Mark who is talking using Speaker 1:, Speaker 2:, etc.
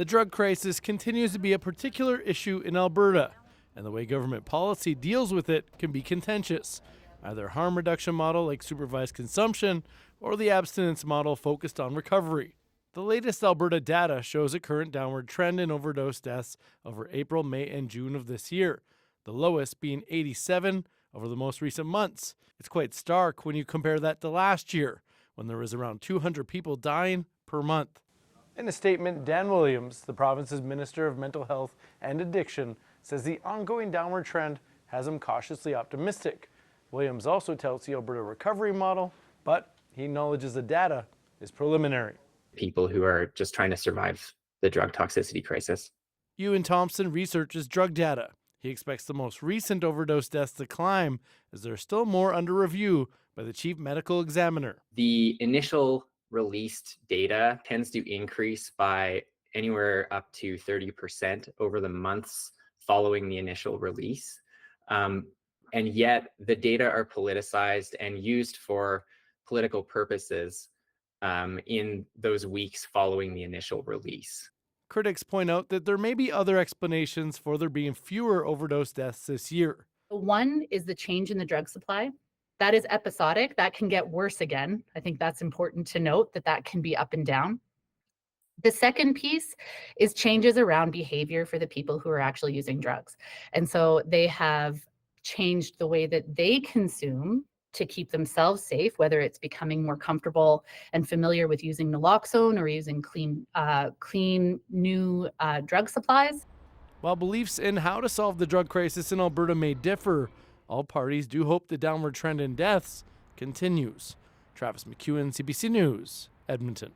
Speaker 1: The drug crisis continues to be a particular issue in Alberta, and the way government policy deals with it can be contentious. Either a harm reduction model like supervised consumption or the abstinence model focused on recovery. The latest Alberta data shows a current downward trend in overdose deaths over April, May, and June of this year, the lowest being 87 over the most recent months. It's quite stark when you compare that to last year, when there was around 200 people dying per month. In a statement, Dan Williams, the province's Minister of Mental Health and Addiction, says the ongoing downward trend has him cautiously optimistic. Williams also touts the Alberta recovery model, but he acknowledges the data is preliminary.
Speaker 2: People who are just trying to survive the drug toxicity crisis.
Speaker 1: Ewan Thompson researches drug data. He expects the most recent overdose deaths to climb as there are still more under review by the chief medical examiner.
Speaker 2: The initial released data tends to increase by anywhere up to 30% over the months following the initial release. And yet the data are politicized and used for political purposes in those weeks following the initial release.
Speaker 1: Critics point out that there may be other explanations for there being fewer overdose deaths this year.
Speaker 3: One is the change in the drug supply. That is episodic. That can get worse again. I think that's important to note that can be up and down. The second piece is changes around behavior for the people who are actually using drugs. And so they have changed the way that they consume to keep themselves safe, whether it's becoming more comfortable and familiar with using naloxone or using clean new drug supplies.
Speaker 1: While beliefs in how to solve the drug crisis in Alberta may differ, all parties do hope the downward trend in deaths continues. Travis McEwen, CBC News, Edmonton.